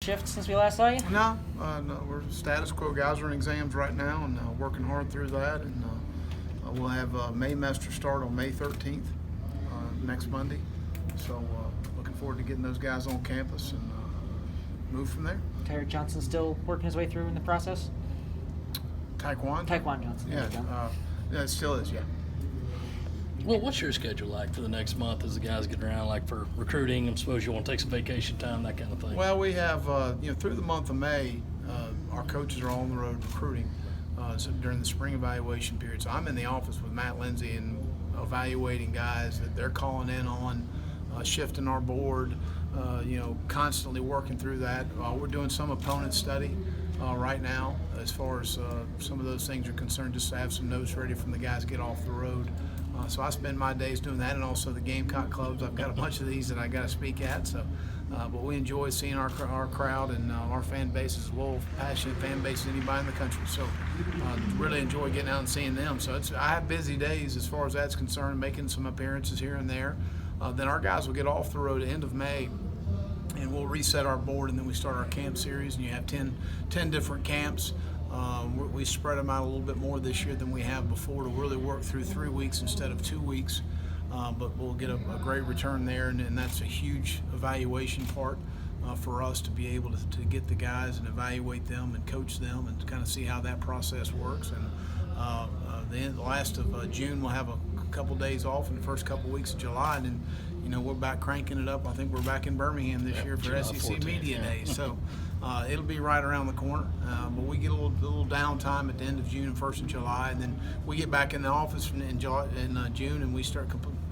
shift since we last saw you? No, we're status quo. Guys are in exams right now and working hard through that. And we'll have Maymester start on May 13th, next Monday. So looking forward to getting those guys on campus and move from there. Tyreek Johnson still working his way through in the process? Taekwon Johnson. Yeah, it still is, yeah. Well, what's your schedule like for the next month as the guys get around, like for recruiting? I suppose you want to take some vacation time, that kind of thing. Well, we have, through the month of May, our coaches are all on the road recruiting so during the spring evaluation period. So I'm in the office with Matt Lindsay and evaluating guys that they're calling in on, shifting our board, constantly working through that. We're doing some opponent study right now as far as some of those things are concerned, just to have some notes ready from the guys get off the road. So I spend my days doing that, and also the Gamecock clubs. I've got a bunch of these that I got to speak at. So, but we enjoy seeing our crowd and our fan base is as well passionate fan base as anybody in the country. So, really enjoy getting out and seeing them. So I have busy days as far as that's concerned, making some appearances here and there. Then our guys will get off the road at the end of May, and we'll reset our board, and then we start our camp series. And you have 10 different camps. We spread them out a little bit more this year than we have before to really work through 3 weeks instead of 2 weeks. But we'll get a great return there, and that's a huge evaluation part for us to be able to get the guys and evaluate them and coach them and kind of see how that process works. And the last of June, we'll have a couple days off in the first couple weeks of July, and then we're back cranking it up. I think we're back in Birmingham this year for July SEC 14th, Media Days. So it'll be right around the corner. But we get a little downtime at the end of June and 1st of July, and then we get back in the office in June, and we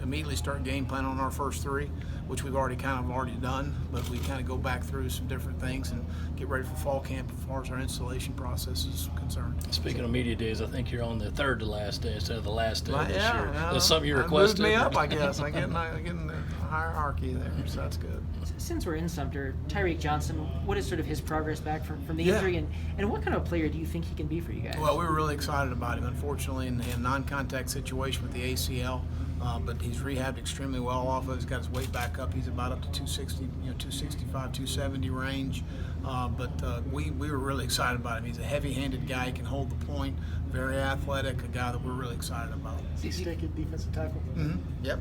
immediately start game planning on our first 3, which we've already done. But we kind of go back through some different things and get ready for fall camp as far as our installation process is concerned. Speaking of media days, I think you're on the third to last day instead of the last day this year. Yeah, That's something you requested. Moved me up, I guess. I get in the hierarchy there, so that's good. Since we're in Sumter, Tyreek Johnson, what is sort of his progress back from the injury, and what kind of player do you think he can be for you guys? Well, we were really excited about him. Unfortunately, in a non-contact situation with the ACL, but he's rehabbed extremely well off of it. He's got his weight back up. He's about up to 260, 265, 270 range. But we were really excited about him. He's a heavy-handed guy. He can hold the point. Very athletic. A guy that we're really excited about. He's taking defensive tackle. Mm-hmm. Yep.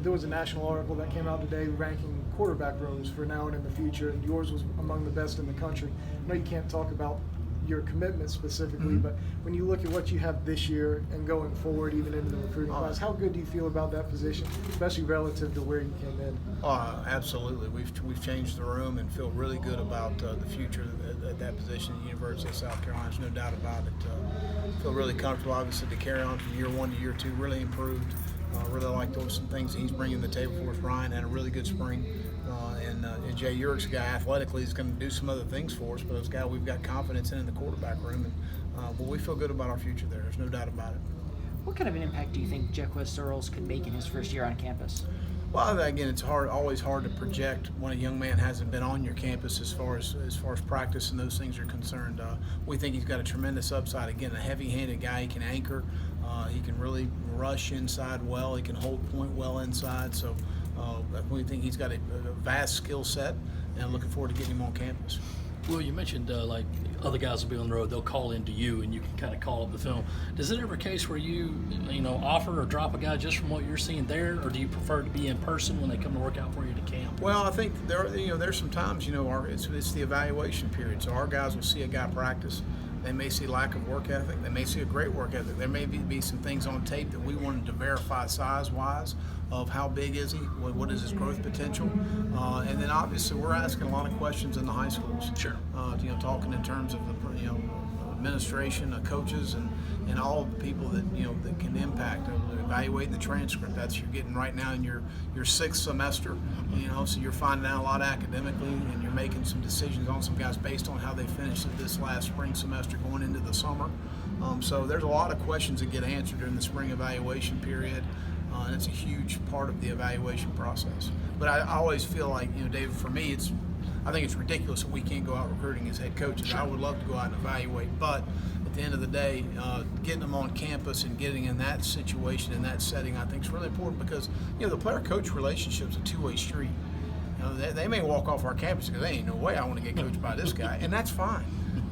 There was a national article that came out today ranking quarterback rooms for now and in the future, and yours was among the best in the country. I know you can't talk about your commitment specifically, but when you look at what you have this year and going forward, even into the recruiting class, how good do you feel about that position, especially relative to where you came in? Absolutely. We've changed the room and feel really good about the future at that position at the University of South Carolina. There's no doubt about it. Feel really comfortable, obviously, to carry on from year 1 to year 2. Really improved. Really like some things he's bringing to the table for us. Ryan had a really good spring. And Jay Urick's a guy athletically is going to do some other things for us, but it's a guy we've got confidence in the quarterback room. But we feel good about our future there. There's no doubt about it. What kind of an impact do you think Jequez Searles could make in his first year on campus? Well, again, it's always hard to project when a young man hasn't been on your campus as far as practice and those things are concerned. We think he's got a tremendous upside. Again, a heavy-handed guy. He can anchor. He can really rush inside well. He can hold point well inside. So we think he's got a vast skill set, and looking forward to getting him on campus. Well, you mentioned like other guys will be on the road. They'll call into you, and you can kind of call up the film. Is it ever a case where you offer or drop a guy just from what you're seeing there, or do you prefer to be in person when they come to work out for you to camp? Well, I think there's some times it's the evaluation period. So our guys will see a guy practice. They may see lack of work ethic. They may see a great work ethic. There may be some things on tape that we wanted to verify size-wise of how big is he, what is his growth potential, and then obviously we're asking a lot of questions in the high schools. Sure. Talking in terms of the administration, coaches, and all of the people that that can impact. Evaluating the transcript. That's you're getting right now in your 6th semester. So you're finding out a lot academically, and you're making some decisions on some guys based on how they finished this last spring semester going into the summer. So there's a lot of questions that get answered during the spring evaluation period. And it's a huge part of the evaluation process. But I always feel like, David, for me, I think it's ridiculous that we can't go out recruiting as head coaches. Sure. I would love to go out and evaluate, but at the end of the day, getting them on campus and getting in that situation, in that setting, I think is really important because, the player-coach relationship is a two-way street. They may walk off our campus because there ain't no way I want to get coached by this guy, and that's fine.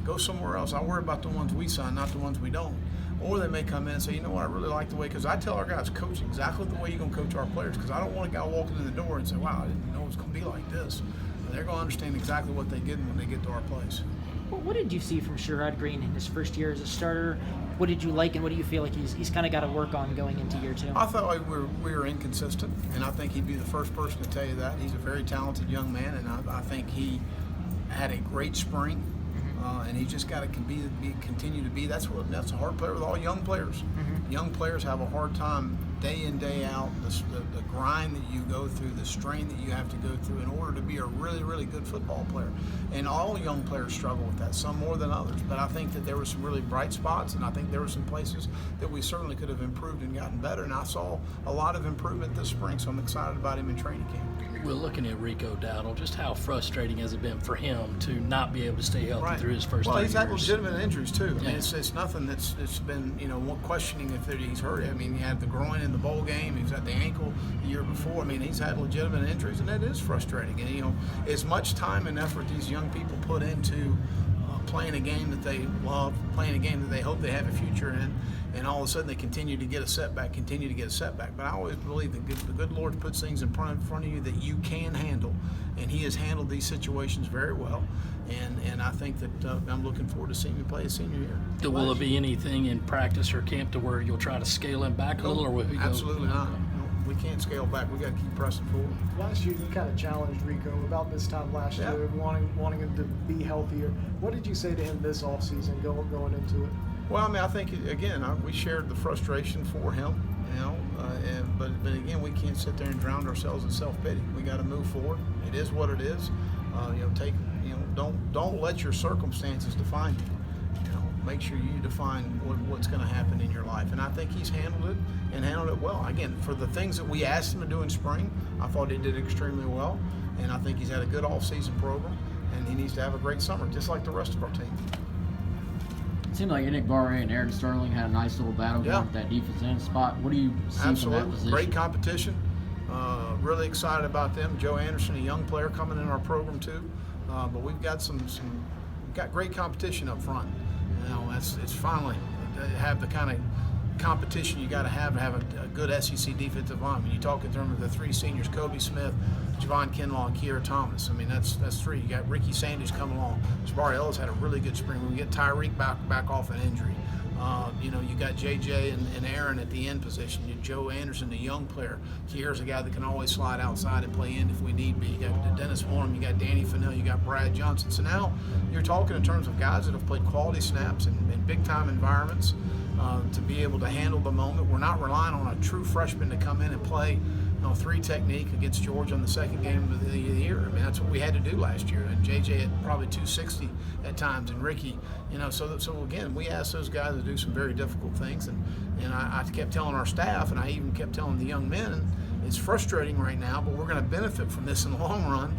Go somewhere else. I worry about the ones we sign, not the ones we don't. Or they may come in and say, you know what, I really like the way, because I tell our guys, coach exactly the way you're going to coach our players, because I don't want a guy walking in the door and say, wow, I didn't know it was going to be like this. And they're going to understand exactly what they get when they get to our place. Well, what did you see from Sherrod Green in his first year as a starter? What did you like, and what do you feel like he's kind of got to work on going into year 2? I felt like we were inconsistent, and I think he'd be the first person to tell you that. He's a very talented young man, and I think he had a great spring. And he just got to continue to be. That's a hard player with all young players. Mm-hmm. Young players have a hard time day in, day out. The grind that you go through, the strain that you have to go through in order to be a really, really good football player. And all young players struggle with that, some more than others. But I think that there were some really bright spots, and I think there were some places that we certainly could have improved and gotten better. And I saw a lot of improvement this spring, so I'm excited about him in training camp. We're looking at Rico Dowdle. Just how frustrating has it been for him to not be able to stay healthy through his first 3 years? Well, he's had legitimate injuries too. I mean, Yeah. it's nothing that's been questioning if he's hurt. I mean, he had the groin in the bowl game. He was at the ankle the year before. I mean, he's had legitimate injuries, and that is frustrating. And as much time and effort these young people put into playing a game that they love, playing a game that they hope they have a future in, and all of a sudden they continue to get a setback. But I always believe that the good Lord puts things in front of you that you can handle, and he has handled these situations very well. And I think that I'm looking forward to seeing him play his senior year. Will there be anything in practice or camp to where you'll try to scale him back a little, or will he go? Absolutely not. No, we can't scale back. We got to keep pressing forward. Last year, you kind of challenged Rico about this time last year, wanting him to be healthier. What did you say to him this offseason going into it? Well, I mean, I think again we shared the frustration for him, but again we can't sit there and drown ourselves in self-pity. We got to move forward. It is what it is. Don't let your circumstances define you. Make sure you define what's going to happen in your life. And I think he's handled it well. Again, for the things that we asked him to do in spring, I thought he did extremely well. And I think he's had a good off-season program, and he needs to have a great summer, just like the rest of our team. It seemed like Nick Barre and Aaron Sterling had a nice little battle going at that defense end spot. What do you see from that position? Great competition. Really excited about them. Joe Anderson, a young player coming in our program too. But we've got we've got great competition up front. It's finally to have the kind of competition you got to have a good SEC defensive line. When you talk in terms of the 3 seniors, Kobe Smith, Javon Kinlaw, and Kiera Thomas. I mean, that's 3. You got Ricky Sanders coming along. Jabari Ellis had a really good spring. When we get Tyreek back off an injury. You got JJ and Aaron at the end position. Joe Anderson, the young player. Kiera's a guy that can always slide outside and play in if we need be. You got Dennis Warren, you got Danny Fennell, you got Brad Johnson. So now you're talking in terms of guys that have played quality snaps in big-time environments to be able to handle the moment. We're not relying on a true freshman to come in and play 3 technique against Georgia in the second game of the year. I mean, that's what we had to do last year. And JJ at probably 260 at times, and Ricky, so again, we asked those guys to do some very difficult things. And I kept telling our staff, and I even kept telling the young men, and it's frustrating right now, but we're going to benefit from this in the long run.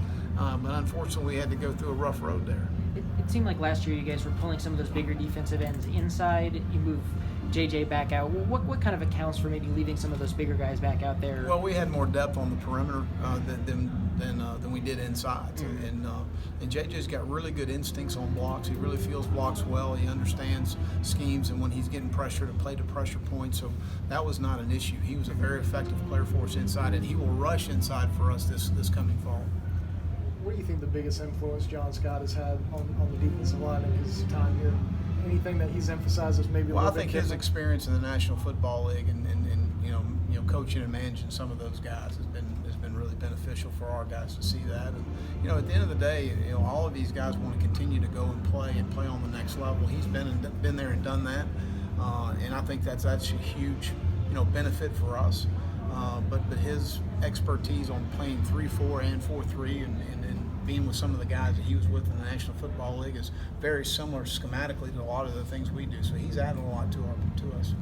But unfortunately, we had to go through a rough road there. It seemed like last year you guys were pulling some of those bigger defensive ends inside. You move JJ back out. What kind of accounts for maybe leaving some of those bigger guys back out there? Well, we had more depth on the perimeter than we did inside. Mm-hmm. And JJ's got really good instincts on blocks. He really feels blocks well. He understands schemes, and when he's getting pressure to play to pressure points. So that was not an issue. He was a very effective player for us inside, and he will rush inside for us this coming fall. What do you think the biggest influence John Scott has had on the defensive line in his time here? Anything that he's emphasized as maybe a little bit think different? His experience in the National Football League and coaching and managing some of those guys has been really beneficial for our guys to see that. And at the end of the day, all of these guys want to continue to go and play on the next level. He's been there and done that, and I think that's a huge benefit for us. But his expertise on playing 3-4 and 4-3 and being with some of the guys that he was with in the National Football League is very similar schematically to a lot of the things we do. So he's added a lot to us.